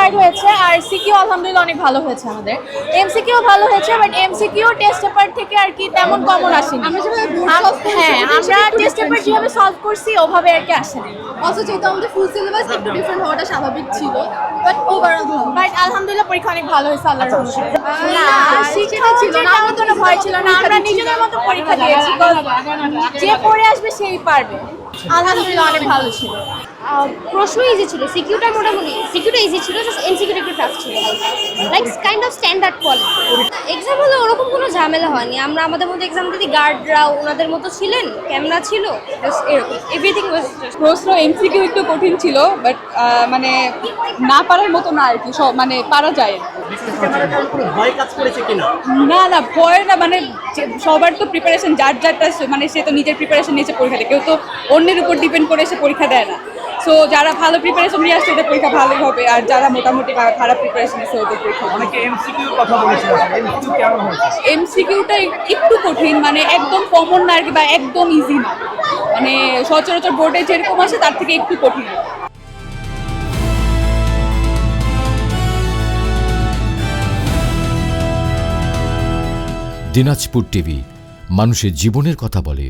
Hard হয়েছে, আর CQ আলহামদুলিল্লাহ অনেক ভালো হয়েছে আমাদের। এমসিকিউ ভালো হয়েছে, বাট এমসিকিউ টেস্ট পেপার থেকে আর কি তেমন কমন আসেনি। আমরা যেভাবে হ্যাঁ, আমরা টেস্ট পেপার যেভাবে সলভ করছি ওভাবে আর কি আসেনি। অলসো যেহেতু আমাদের ফুল সিলেবাস একটু ডিফারেন্ট হওয়াটা স্বাভাবিক ছিল, বাট ওভারঅল ভালো। বাট আলহামদুলিল্লাহ পরীক্ষা অনেক ভালো হয়েছে আল্লাহর রহমতে। না, শিক্ষা ছিল না, আমার কোনো ভয় ছিল না, আমরা নিজেদের মতো পরীক্ষা দিয়েছি, যে পড়ে আসবে সেই পারবে। আলহামদুলিল্লাহ অনেক ভালো ছিল। প্রশ্ন ইজি ছিল, সিকিউটা মোটামুটি সিকিউটা ইজি ছিল, জাস্ট এমসিকিউটা একটু টাফ ছিল, like kind of standard quality. Exam হলে ওরকম কোনো ঝামেলা হয়নি, আমরা আমাদের মধ্যে এক্সাম দিতে, গার্ডরা ওনাদের মতো ছিলেন, ক্যামেরা ছিল, জাস্ট এরকম এভরিথিং ওয়াজ জাস্ট। প্রশ্ন এমসিকিউ একটু কঠিন ছিল, বাট মানে না পারার মতো না আর কি, সব মানে পারা যায়। ভয় কাজ করেছে কিনা? না না, ভয় না, মানে সবার তো প্রিপারেশন যার যারটা, মানে সে তো নিজের প্রিপারেশন নিয়েছে পরীক্ষা দেয়, কেউ তো অন্যের উপর ডিপেন্ড করে সে পরীক্ষা দেয় না। সো যারা ভালো প্রিপারেশন নিয়ে আসছে ওদের পরীক্ষা ভালোই হবে, আর যারা মোটামুটি খারাপ প্রিপারেশন নিচ্ছে ওদের পরীক্ষা হবে। অনেকে এমসিকিউর কথা বলেছিল, এমসিকিউ কেমন হয়েছে? এমসিকিউটা একটু কঠিন, মানে একদম কমন না আর কি, বা একদম ইজি না, মানে সচরাচর বোর্ডে যেরকম আসে তার থেকে একটু কঠিন। দিনাজপুর টিভি, মানুষের জীবনের কথা বলে।